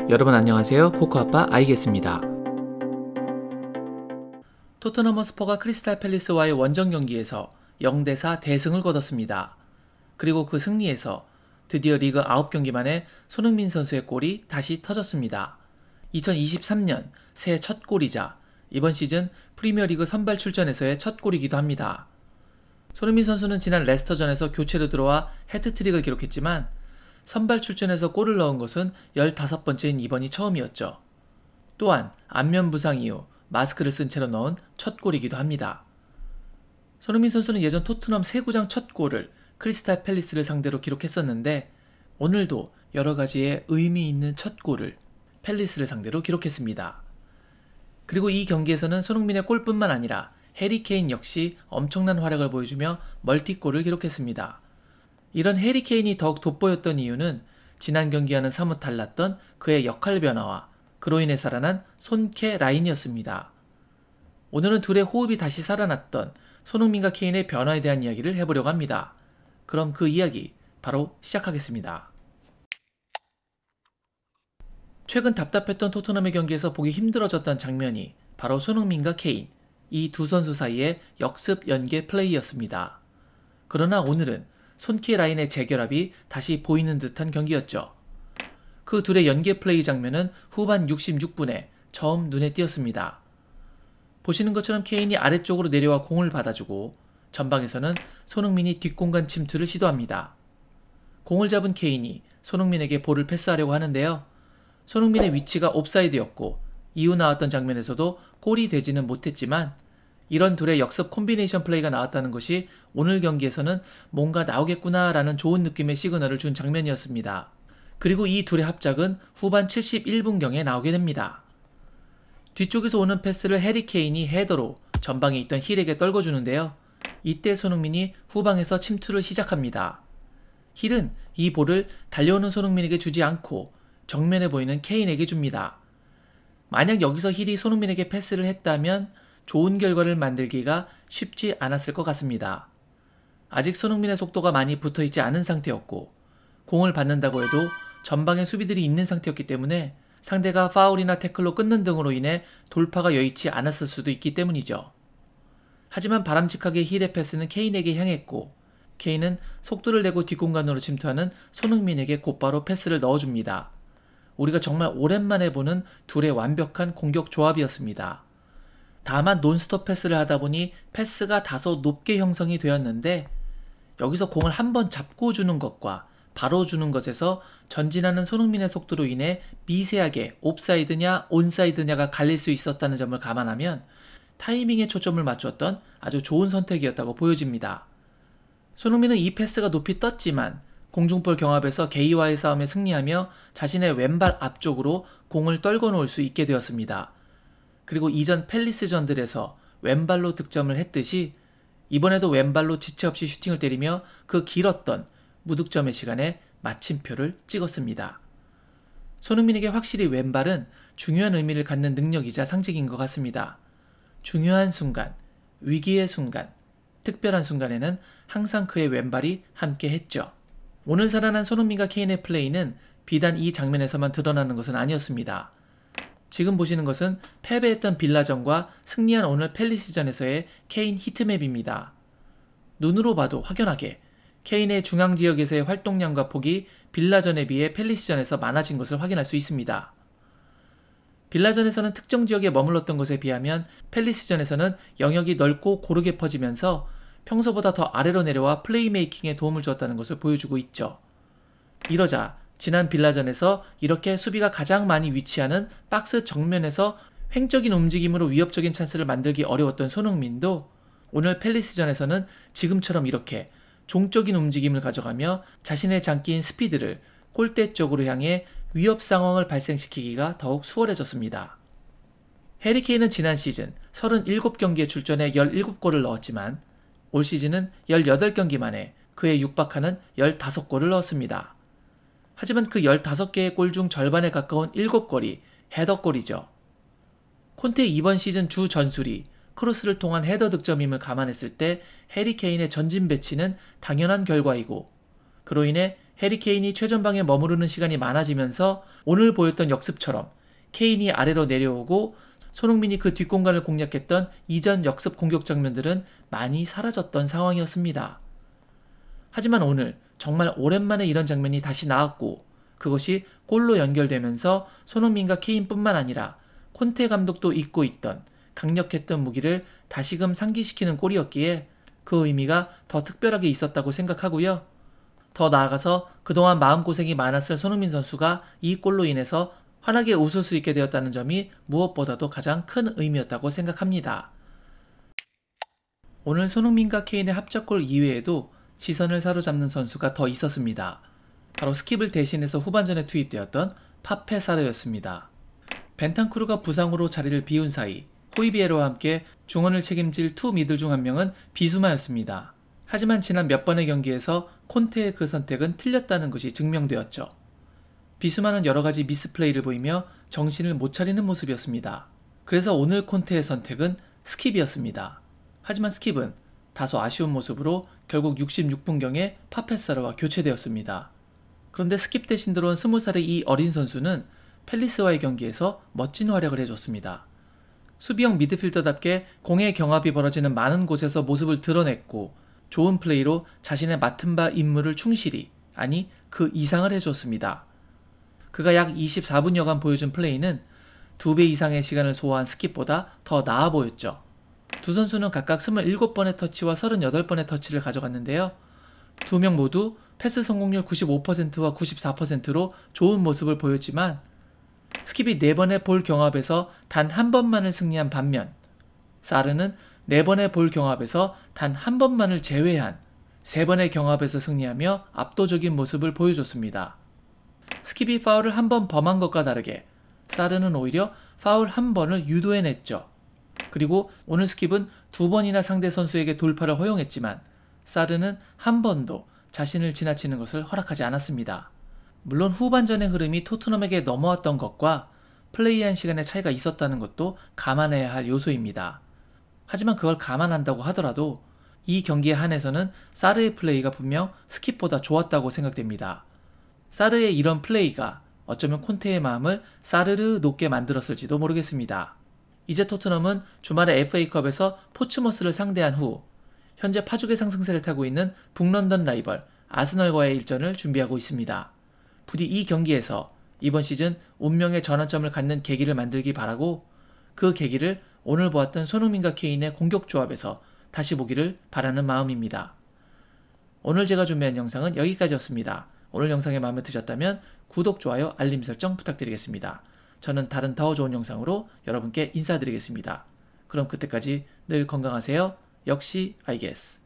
여러분 안녕하세요. 코코아빠 아이겠습니다. 토트넘 허스퍼가 크리스탈 팰리스와의 원정 경기에서 0대4 대승을 거뒀습니다. 그리고 그 승리에서 드디어 리그 9경기 만에 손흥민 선수의 골이 다시 터졌습니다. 2023년 새해 첫 골이자 이번 시즌 프리미어리그 선발 출전에서의 첫 골이기도 합니다. 손흥민 선수는 지난 레스터전에서 교체로 들어와 해트트릭을 기록했지만 선발 출전에서 골을 넣은 것은 15번째인 이번이 처음이었죠. 또한 안면 부상 이후 마스크를 쓴 채로 넣은 첫 골이기도 합니다. 손흥민 선수는 예전 토트넘 새 구장 첫 골을 크리스탈 팰리스를 상대로 기록했었는데 오늘도 여러가지의 의미 있는 첫 골을 팰리스를 상대로 기록했습니다. 그리고 이 경기에서는 손흥민의 골뿐만 아니라 해리 케인 역시 엄청난 활약을 보여주며 멀티골을 기록했습니다. 이런 해리 케인이 더욱 돋보였던 이유는 지난 경기와는 사뭇 달랐던 그의 역할 변화와 그로 인해 살아난 손케 라인이었습니다. 오늘은 둘의 호흡이 다시 살아났던 손흥민과 케인의 변화에 대한 이야기를 해보려고 합니다. 그럼 그 이야기 바로 시작하겠습니다. 최근 답답했던 토트넘의 경기에서 보기 힘들어졌던 장면이 바로 손흥민과 케인, 이 두 선수 사이의 역습 연계 플레이였습니다. 그러나 오늘은 손케 라인의 재결합이 다시 보이는 듯한 경기였죠. 그 둘의 연계 플레이 장면은 후반 66분에 처음 눈에 띄었습니다. 보시는 것처럼 케인이 아래쪽으로 내려와 공을 받아주고 전방에서는 손흥민이 뒷공간 침투를 시도합니다. 공을 잡은 케인이 손흥민에게 볼을 패스하려고 하는데요. 손흥민의 위치가 옵사이드였고 이후 나왔던 장면에서도 골이 되지는 못했지만 이런 둘의 역습 콤비네이션 플레이가 나왔다는 것이 오늘 경기에서는 뭔가 나오겠구나 라는 좋은 느낌의 시그널을 준 장면이었습니다. 그리고 이 둘의 합작은 후반 71분경에 나오게 됩니다. 뒤쪽에서 오는 패스를 해리 케인이 헤더로 전방에 있던 힐에게 떨궈주는데요. 이때 손흥민이 후방에서 침투를 시작합니다. 힐은 이 볼을 달려오는 손흥민에게 주지 않고 정면에 보이는 케인에게 줍니다. 만약 여기서 힐이 손흥민에게 패스를 했다면 좋은 결과를 만들기가 쉽지 않았을 것 같습니다. 아직 손흥민의 속도가 많이 붙어있지 않은 상태였고 공을 받는다고 해도 전방에 수비들이 있는 상태였기 때문에 상대가 파울이나 태클로 끊는 등으로 인해 돌파가 여의치 않았을 수도 있기 때문이죠. 하지만 바람직하게 힐의 패스는 케인에게 향했고 케인은 속도를 내고 뒷공간으로 침투하는 손흥민에게 곧바로 패스를 넣어줍니다. 우리가 정말 오랜만에 보는 둘의 완벽한 공격 조합이었습니다. 다만 논스톱 패스를 하다 보니 패스가 다소 높게 형성이 되었는데 여기서 공을 한번 잡고 주는 것과 바로 주는 것에서 전진하는 손흥민의 속도로 인해 미세하게 옵사이드냐 온사이드냐가 갈릴 수 있었다는 점을 감안하면 타이밍에 초점을 맞췄던 아주 좋은 선택이었다고 보여집니다. 손흥민은 이 패스가 높이 떴지만 공중볼 경합에서 게이와의 싸움에 승리하며 자신의 왼발 앞쪽으로 공을 떨궈 놓을 수 있게 되었습니다. 그리고 이전 팰리스전들에서 왼발로 득점을 했듯이 이번에도 왼발로 지체 없이 슈팅을 때리며 그 길었던 무득점의 시간에 마침표를 찍었습니다. 손흥민에게 확실히 왼발은 중요한 의미를 갖는 능력이자 상징인 것 같습니다. 중요한 순간, 위기의 순간, 특별한 순간에는 항상 그의 왼발이 함께 했죠. 오늘 살아난 손흥민과 케인의 플레이는 비단 이 장면에서만 드러나는 것은 아니었습니다. 지금 보시는 것은 패배했던 빌라전과 승리한 오늘 팰리스전에서의 케인 히트맵입니다. 눈으로 봐도 확연하게 케인의 중앙지역에서의 활동량과 폭이 빌라전에 비해 팰리스전에서 많아진 것을 확인할 수 있습니다. 빌라전에서는 특정 지역에 머물렀던 것에 비하면 팰리스전에서는 영역이 넓고 고르게 퍼지면서 평소보다 더 아래로 내려와 플레이메이킹에 도움을 주었다는 것을 보여주고 있죠. 이러자 지난 빌라전에서 이렇게 수비가 가장 많이 위치하는 박스 정면에서 횡적인 움직임으로 위협적인 찬스를 만들기 어려웠던 손흥민도 오늘 팰리스전에서는 지금처럼 이렇게 종적인 움직임을 가져가며 자신의 장기인 스피드를 골대 쪽으로 향해 위협 상황을 발생시키기가 더욱 수월해졌습니다. 해리 케인은 지난 시즌 37경기에 출전해 17골을 넣었지만 올 시즌은 18경기 만에 그에 육박하는 15골을 넣었습니다. 하지만 그 15개의 골 중 절반에 가까운 7골이 헤더골이죠. 콘테 이번 시즌 주 전술이 크로스를 통한 헤더 득점임을 감안했을 때 해리 케인의 전진 배치는 당연한 결과이고 그로 인해 해리 케인이 최전방에 머무르는 시간이 많아지면서 오늘 보였던 역습처럼 케인이 아래로 내려오고 손흥민이 그 뒷공간을 공략했던 이전 역습 공격 장면들은 많이 사라졌던 상황이었습니다. 하지만 오늘 정말 오랜만에 이런 장면이 다시 나왔고 그것이 골로 연결되면서 손흥민과 케인뿐만 아니라 콘테 감독도 잊고 있던 강력했던 무기를 다시금 상기시키는 골이었기에 그 의미가 더 특별하게 있었다고 생각하고요. 더 나아가서 그동안 마음고생이 많았을 손흥민 선수가 이 골로 인해서 환하게 웃을 수 있게 되었다는 점이 무엇보다도 가장 큰 의미였다고 생각합니다. 오늘 손흥민과 케인의 합작골 이외에도 시선을 사로잡는 선수가 더 있었습니다. 바로 스킵을 대신해서 후반전에 투입되었던 파페 사르였습니다. 벤탄쿠르가 부상으로 자리를 비운 사이 호이비에로와 함께 중원을 책임질 투 미들 중 한 명은 비수마였습니다. 하지만 지난 몇 번의 경기에서 콘테의 그 선택은 틀렸다는 것이 증명되었죠. 비수마는 여러가지 미스플레이를 보이며 정신을 못 차리는 모습이었습니다. 그래서 오늘 콘테의 선택은 스킵이었습니다. 하지만 스킵은 다소 아쉬운 모습으로 결국 66분경에 파페사르와 교체되었습니다. 그런데 스킵 대신 들어온 20살의 이 어린 선수는 팰리스와의 경기에서 멋진 활약을 해줬습니다. 수비형 미드필더답게 공의 경합이 벌어지는 많은 곳에서 모습을 드러냈고 좋은 플레이로 자신의 맡은 바 임무를 충실히, 아니 그 이상을 해줬습니다. 그가 약 24분여간 보여준 플레이는 2배 이상의 시간을 소화한 스킵보다 더 나아 보였죠. 두 선수는 각각 27번의 터치와 38번의 터치를 가져갔는데요. 두 명 모두 패스 성공률 95%와 94%로 좋은 모습을 보였지만 스킵이 4번의 볼 경합에서 단 한 번만을 승리한 반면 사르는 4번의 볼 경합에서 단 한 번만을 제외한 3번의 경합에서 승리하며 압도적인 모습을 보여줬습니다. 스킵이 파울을 한 번 범한 것과 다르게 사르는 오히려 파울 한 번을 유도해냈죠. 그리고 오늘 스킵은 2번이나 상대 선수에게 돌파를 허용했지만 사르는 한 번도 자신을 지나치는 것을 허락하지 않았습니다. 물론 후반전의 흐름이 토트넘에게 넘어왔던 것과 플레이한 시간의 차이가 있었다는 것도 감안해야 할 요소입니다. 하지만 그걸 감안한다고 하더라도 이 경기에 한해서는 사르의 플레이가 분명 스킵보다 좋았다고 생각됩니다. 사르의 이런 플레이가 어쩌면 콘테의 마음을 사르르 높게 만들었을지도 모르겠습니다. 이제 토트넘은 주말에 FA컵에서 포츠머스를 상대한 후 현재 파죽의 상승세를 타고 있는 북런던 라이벌 아스널과의 일전을 준비하고 있습니다. 부디 이 경기에서 이번 시즌 운명의 전환점을 갖는 계기를 만들기 바라고 그 계기를 오늘 보았던 손흥민과 케인의 공격 조합에서 다시 보기를 바라는 마음입니다. 오늘 제가 준비한 영상은 여기까지였습니다. 오늘 영상이 마음에 드셨다면 구독, 좋아요, 알림 설정 부탁드리겠습니다. 저는 다른 더 좋은 영상으로 여러분께 인사드리겠습니다. 그럼 그때까지 늘 건강하세요. 역시 I guess.